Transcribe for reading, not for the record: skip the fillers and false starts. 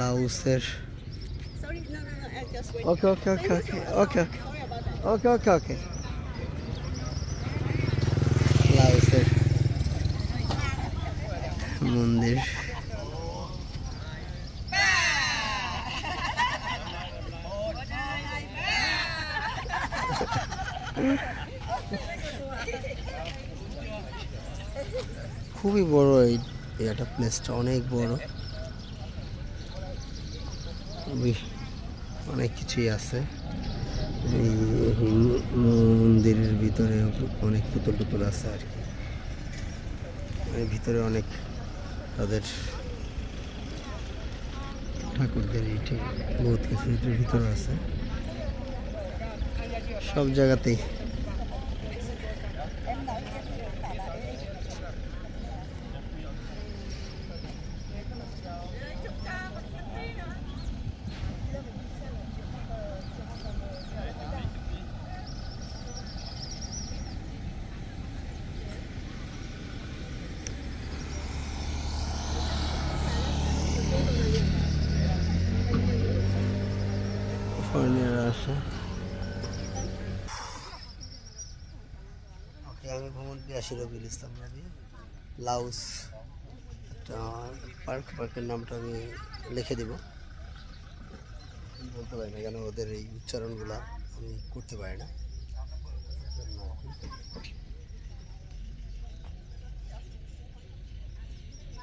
লাউসের ওকে ওকে ওকে ওকে ওকে ওকে ওকে ওকে লাউসের মন্দির। খুবই বড় এই এটা প্লেসটা, অনেক বড়, অনেক কিছুই আছে। এই মন্দিরের ভিতরে অনেক পুতুল টুতুল আছে আর কি, এর ভিতরে অনেক তাদের ঠাকুরদের এইটি বহুত কিছু এটার ভিতরে আছে সব জায়গাতেই। আমি ভ্রমণ পিয়াসী রবিউল ইসলাম রবি। লাউস একটা পার্ক, পার্কের নামটা আমি লিখে দেব, বলতে পারি না কেন ওদের এই উচ্চারণগুলো আমি করতে পারি না।